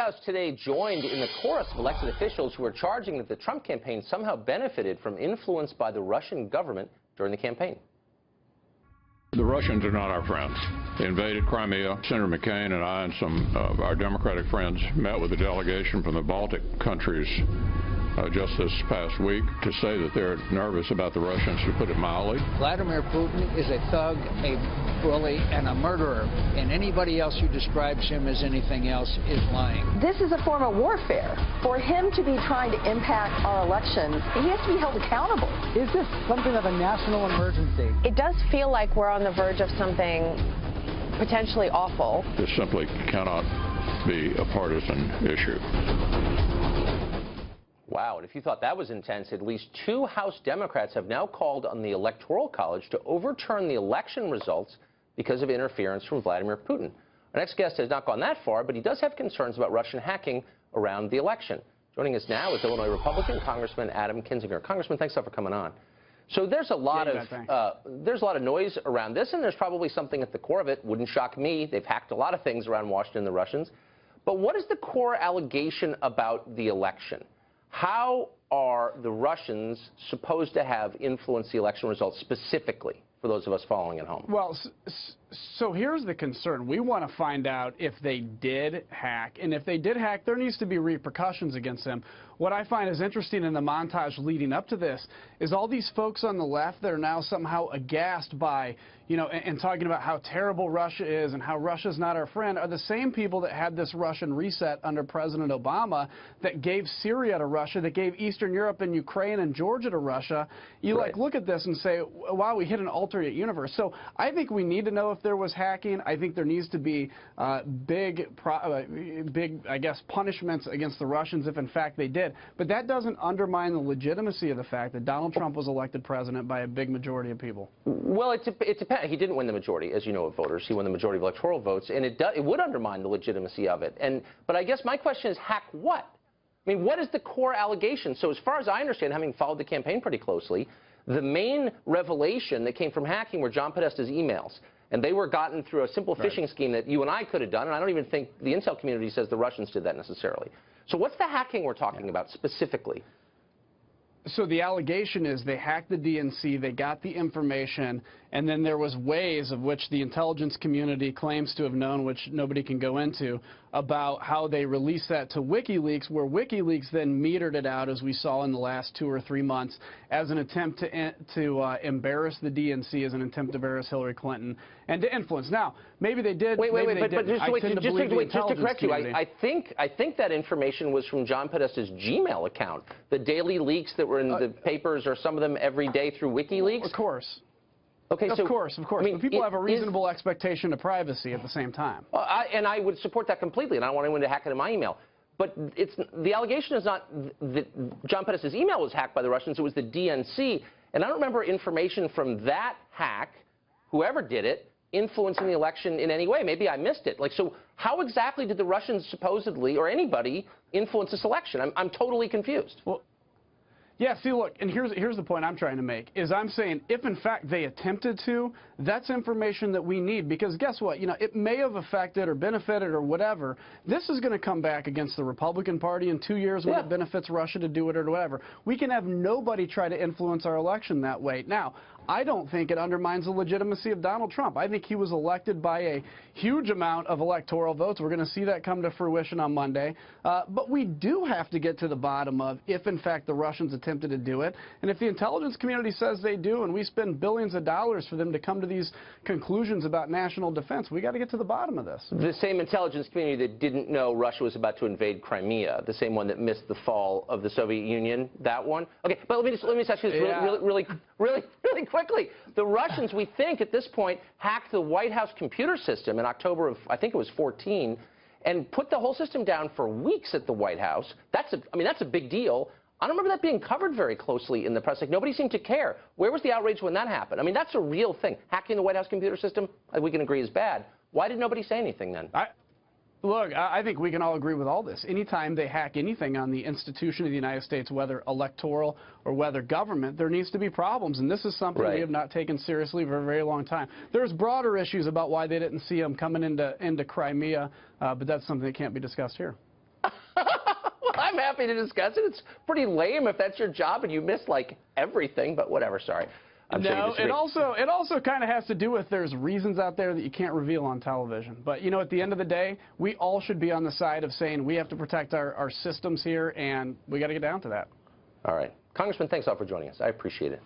House today joined in the chorus of elected officials who are charging that the Trump campaign somehow benefited from influence by the Russian government during the campaign. The Russians are not our friends. They invaded Crimea. Senator McCain and I and some of our Democratic friends met with a delegation from the Baltic countries just this past week to say that they're nervous about the Russians, to put it mildly. Vladimir Putin is a thug, a bully, and a murderer, and anybody else who describes him as anything else is lying. This is a form of warfare. For him to be trying to impact our elections, he has to be held accountable. Is this something of a national emergency? It does feel like we're on the verge of something potentially awful. This simply cannot be a partisan issue. Wow, and if you thought that was intense, at least 2 House Democrats have now called on the Electoral College to overturn the election results because of interference from Vladimir Putin. Our next guest has not gone that far, but he does have concerns about Russian hacking around the election. Joining us now is Illinois Republican Congressman Adam Kinzinger. Congressman, thanks for coming on. So there's a lot of noise around this, and there's probably something at the core of it. Wouldn't shock me. They've hacked a lot of things around Washington, the Russians. But what is the core allegation about the election? How are the Russians supposed to have influenced the election results specifically, for those of us following at home? Well, so here's the concern. We want to find out if they did hack. And if they did hack, there needs to be repercussions against them. What I find is interesting in the montage leading up to this is all these folks on the left that are now somehow aghast by, you know, and talking about how terrible Russia is and how Russia's not our friend are the same people that had this Russian reset under President Obama that gave Syria to Russia, that gave Eastern Europe and Ukraine and Georgia to Russia. You like look at this and say, wow, we hit an alternate universe. So I think we need to know if there was hacking. I think there needs to be big, I guess, punishments against the Russians if in fact they did. But that doesn't undermine the legitimacy of the fact that Donald Trump was elected president by a big majority of people. Well, it depends. He didn't win the majority, as you know, of voters. He won the majority of electoral votes, and it would undermine the legitimacy of it. But I guess my question is, hack what? I mean, what is the core allegation? So as far as I understand, having followed the campaign pretty closely, the main revelation that came from hacking were John Podesta's emails. And they were gotten through a simple phishing scheme that you and I could have done, and I don't even think the intel community says the Russians did that necessarily. So what's the hacking we're talking about specifically? So the allegation is they hacked the DNC, they got the information, and then there was ways of which the intelligence community claims to have known, which nobody can go into, about how they released that to WikiLeaks, where WikiLeaks then metered it out, as we saw in the last 2 or 3 months, as an attempt to embarrass the DNC, as an attempt to embarrass Hillary Clinton, and to influence. Now, maybe they did, just to correct you, I think that information was from John Podesta's Gmail account. The daily leaks that were in the papers, or some of them every day through WikiLeaks? Of course. Okay, of course. I mean, but people have a reasonable expectation of privacy at the same time. And I would support that completely, and I don't want anyone to hack into my email. But the allegation is not that John Podesta's email was hacked by the Russians, it was the DNC. And I don't remember information from that hack, whoever did it, influencing the election in any way. Maybe I missed it. Like, so how exactly did the Russians supposedly, or anybody, influence this election? I'm totally confused. Well, yeah, see, look, and here's the point I'm trying to make, is I'm saying if, in fact, they attempted to, that's information that we need, because guess what? You know, it may have affected or benefited or whatever. This is going to come back against the Republican Party in 2 years when it benefits Russia to do it or whatever. We can have nobody try to influence our election that way. Now, I don't think it undermines the legitimacy of Donald Trump. I think he was elected by a huge amount of electoral votes. We're going to see that come to fruition on Monday. But we do have to get to the bottom of if, in fact, the Russians attempted to do it. And if the intelligence community says they do, and we spend billions of dollars for them to come to these conclusions about national defense, we got to get to the bottom of this. The same intelligence community that didn't know Russia was about to invade Crimea, the same one that missed the fall of the Soviet Union, that one. Okay, but let me just ask you this really quickly. The Russians, we think at this point, hacked the White House computer system in October of, I think it was 14, and put the whole system down for weeks at the White House. That's a big deal. I don't remember that being covered very closely in the press. Like, nobody seemed to care. Where was the outrage when that happened? I mean, that's a real thing. Hacking the White House computer system, we can agree, is bad. Why did nobody say anything then? Look, I think we can all agree with all this. Anytime they hack anything on the institution of the United States, whether electoral or whether government, there needs to be problems. And this is something we have not taken seriously for a very long time. There's broader issues about why they didn't see them coming into Crimea, but that's something that can't be discussed here. I'm happy to discuss it. It's pretty lame if that's your job and you miss, like, everything, but whatever, sorry. No, it also kind of has to do with there's reasons out there that you can't reveal on television. But, you know, at the end of the day, we all should be on the side of saying we have to protect our systems here, and we got to get down to that. All right. Congressman, thanks all for joining us. I appreciate it.